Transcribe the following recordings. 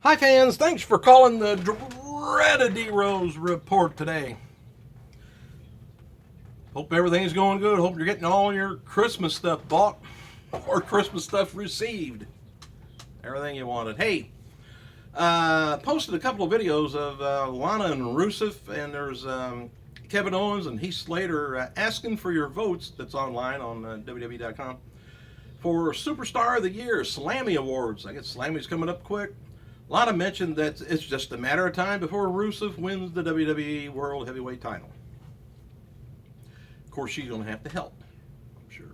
Hi fans, thanks for calling the dreaded D-Rose report today. Hope everything's going good. Hope you're getting all your Christmas stuff bought or Christmas stuff received. Everything you wanted. Hey, posted a couple of videos of Lana and Rusev, and there's Kevin Owens and Heath Slater asking for your votes. That's online on WWE.com for Superstar of the Year SAMI Awards. I guess SAMI's coming up quick. Lana mentioned that it's just a matter of time before Rusev wins the WWE World Heavyweight title. Of course, she's going to have to help, I'm sure.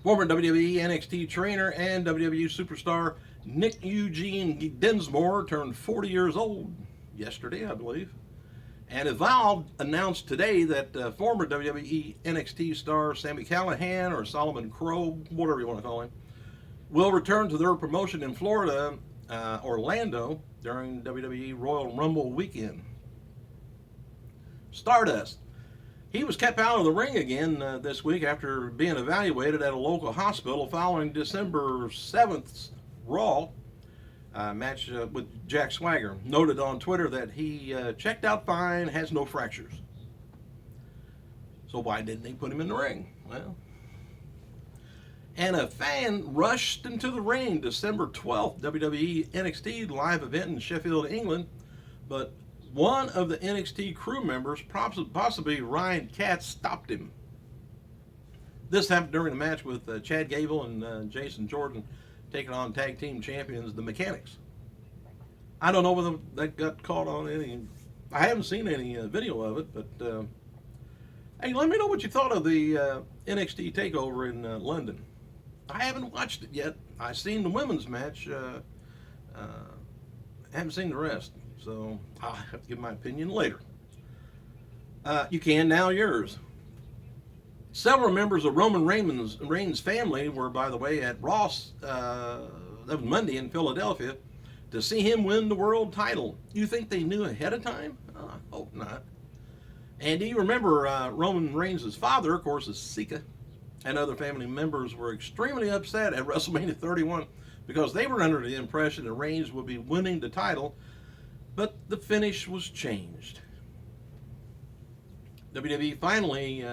Former WWE NXT trainer and WWE superstar Nick Eugene Dinsmore turned 40 years old yesterday, I believe. And Evolve announced today that former WWE NXT star Sami Callihan, or Solomon Crowe, whatever you want to call him, will return to their promotion in Florida, Orlando, during WWE Royal Rumble weekend. Stardust. He was kept out of the ring again this week after being evaluated at a local hospital following December 7th's Raw match with Jack Swagger. Noted on Twitter that he checked out fine, has no fractures. So why didn't they put him in the ring? Well, and a fan rushed into the ring December 12th, WWE NXT live event in Sheffield, England, but one of the NXT crew members, possibly Ryan Katz, stopped him. This happened during the match with Chad Gable and Jason Jordan taking on tag team champions, the Mechanics. I don't know whether that got caught on any. I haven't seen any video of it, but hey, let me know what you thought of the NXT takeover in London. I haven't watched it yet. I've seen the women's match. Haven't seen the rest, so I'll have to give my opinion later. You can now, yours. Several members of Roman Reigns' family were, by the way, at Ross, that was Monday in Philadelphia, to see him win the world title. You think they knew ahead of time? I hope not. And do you remember Roman Reigns' father, of course, is Sika, and other family members were extremely upset at WrestleMania 31 because they were under the impression that Reigns would be winning the title, but the finish was changed. WWE finally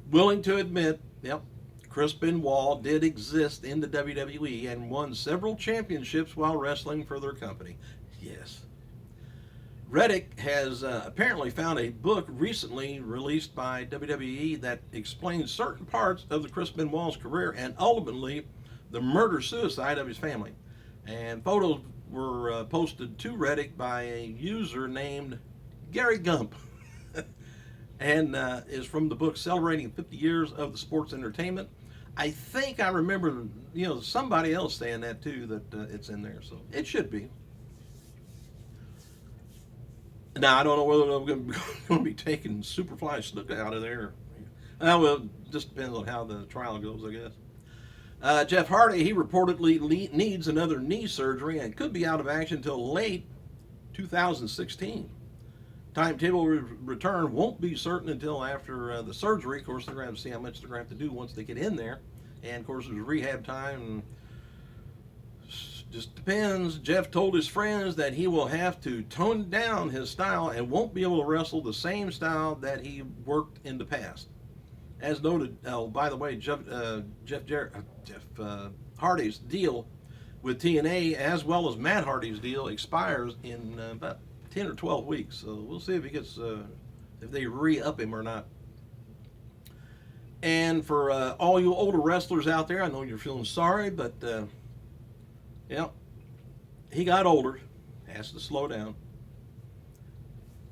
willing to admit, yep, Chris Benoit did exist in the WWE and won several championships while wrestling for their company. Yes. Reddick has apparently found a book recently released by WWE that explains certain parts of the Chris Benoit's career and ultimately the murder-suicide of his family. And photos were posted to Reddick by a user named Gary Gump and is from the book Celebrating 50 Years of the Sports Entertainment. I think I remember, somebody else saying that too, that it's in there, so it should be. Now, I don't know whether I'm going to be taking Superfly Snook out of there. Well, it just depends on how the trial goes, I guess. Jeff Hardy, he reportedly needs another knee surgery and could be out of action until late 2016. Timetable return won't be certain until after the surgery. Of course, they're going to have to see how much they're going to have to do once they get in there. And, of course, there's rehab time and just depends. Jeff told his friends that he will have to tone down his style and won't be able to wrestle the same style that he worked in the past. As noted, by the way, Jeff Hardy's deal with TNA, as well as Matt Hardy's deal, expires in about 10 or 12 weeks. So we'll see if he gets, if they re-up him or not. And for all you older wrestlers out there, I know you're feeling sorry, but yeah, he got older, has to slow down.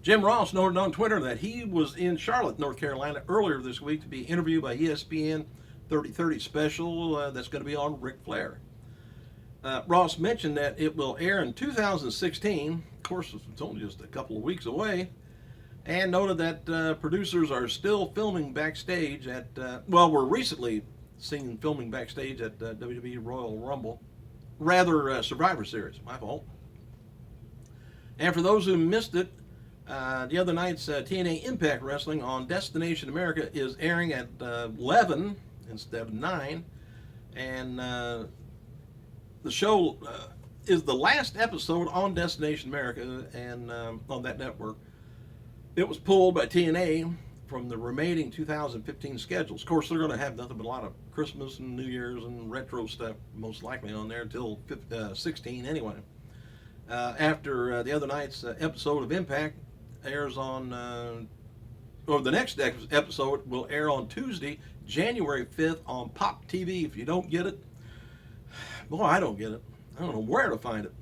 Jim Ross noted on Twitter that he was in Charlotte, North Carolina earlier this week to be interviewed by ESPN 30/30 special that's going to be on Ric Flair. Ross mentioned that it will air in 2016. Of course, it's only just a couple of weeks away. And noted that producers are still filming backstage at, were recently seen filming backstage at WWE Royal Rumble. Survivor Series, my fault. And for those who missed it, the other night's TNA Impact Wrestling on Destination America is airing at 11 instead of 9. And the show is the last episode on Destination America and on that network. It was pulled by TNA from the remaining 2015 schedules. Of course, they're going to have nothing but a lot of Christmas and New Year's and retro stuff most likely on there until 16 anyway. After the other night's episode of Impact airs on, or the next episode will air on Tuesday, January 5th on Pop TV. If you don't get it, boy, I don't get it. I don't know where to find it.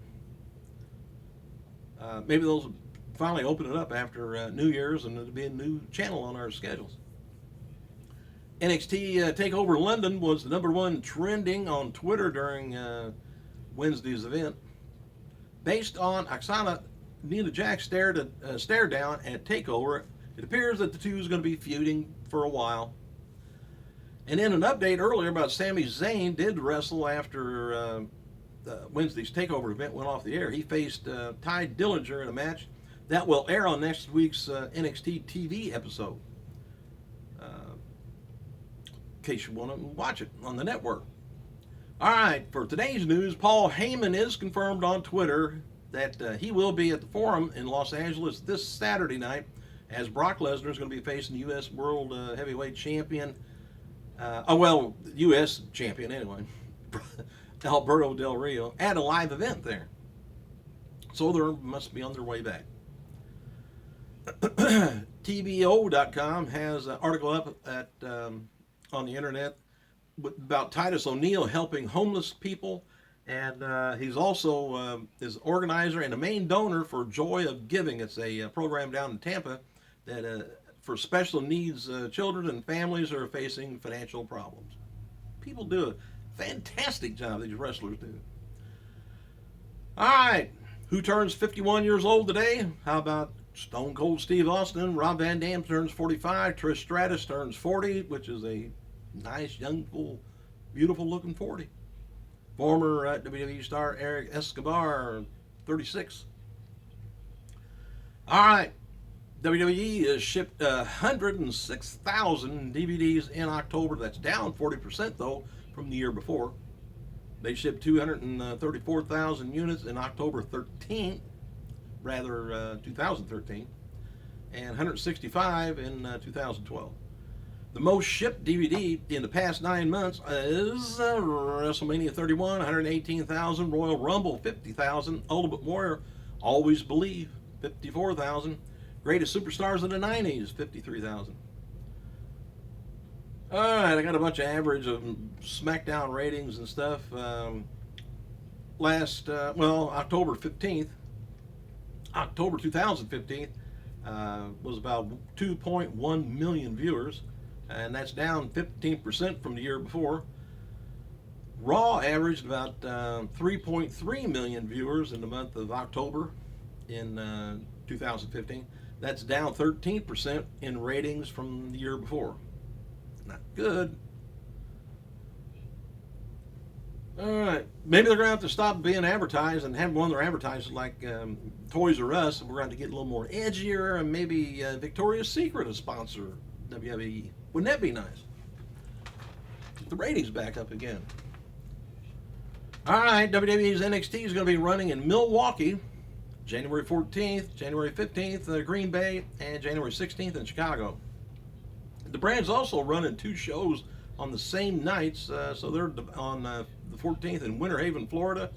Maybe they'll finally open it up after New Year's and it'll be a new channel on our schedules. NXT TakeOver London was the #1 trending on Twitter during Wednesday's event. Based on Oksana, Nia Jax stare down at TakeOver, it appears that the two is going to be feuding for a while. And in an update earlier about Sami Zayn did wrestle after Wednesday's TakeOver event went off the air. He faced Ty Dillinger in a match that will air on next week's NXT TV episode. In case you want to watch it on the network. All right, for today's news, Paul Heyman is confirmed on Twitter that he will be at the Forum in Los Angeles this Saturday night, as Brock Lesnar is going to be facing the U.S. World Heavyweight Champion. U.S. Champion anyway, Alberto Del Rio, at a live event there. So they must be on their way back. TBO.com has an article up at on the internet about Titus O'Neil helping homeless people, and he's also is organizer and a main donor for Joy of Giving. It's a program down in Tampa that for special needs children and families who are facing financial problems. People do a fantastic job, these wrestlers do. All right, who turns 51 years old today? How about Stone Cold Steve Austin? Rob Van Dam turns 45. Trish Stratus turns 40, which is a nice, young, full, beautiful looking 40. Former WWE star Eric Escobar, 36. All right. WWE has shipped 106,000 DVDs in October. That's down 40% though from the year before. They shipped 234,000 units in October 2013, and 165 in 2012. The most shipped DVD in the past 9 months is WrestleMania 31, 118,000, Royal Rumble 50,000, Ultimate Warrior, Always Believe 54,000. Greatest Superstars of the 90s, 53,000. All right, I got a bunch of average of SmackDown ratings and stuff. October 15th, October 2015, was about 2.1 million viewers, and that's down 15% from the year before. Raw averaged about 3.3 million viewers in the month of October in 2015. That's down 13% in ratings from the year before. Not good. All right, maybe they're going to have to stop being advertised and have one of their advertisers like Toys R Us. We're going to get a little more edgier, and maybe Victoria's Secret to sponsor WWE. Wouldn't that be nice? Get the ratings back up again. All right, WWE's NXT is going to be running in Milwaukee, January 14th, January 15th, Green Bay, and January 16th in Chicago. The brand's also running 2 shows on the same nights, so they're on the 14th in Winter Haven, Florida,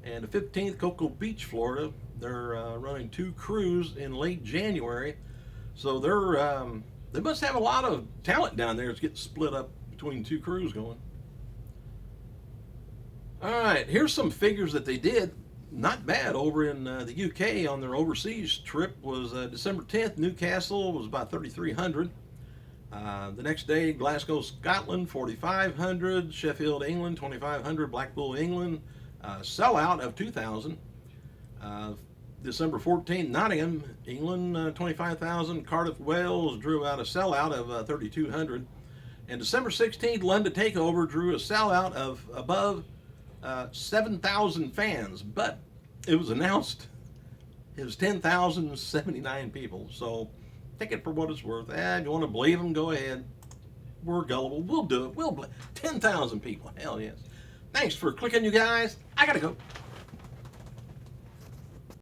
and the 15th, Cocoa Beach, Florida. They're running 2 crews in late January, so they must have a lot of talent down there. It's getting split up between 2 crews going. All right, here's some figures that they did. Not bad over in the UK on their overseas trip. Was December 10th, Newcastle was about 3,300. The next day, Glasgow, Scotland, 4,500. Sheffield, England, 2,500. Blackpool, England, sellout of 2,000. December 14th, Nottingham, England, 25,000. Cardiff, Wales drew out a sellout of 3,200. And December 16th, London Takeover drew a sellout of above 7,000 fans, but it was announced it was 10,079 people. So take it for what it's worth. If you want to believe them, go ahead. We're gullible. We'll do it. 10,000 people. Hell yes. Thanks for clicking, you guys. I gotta go.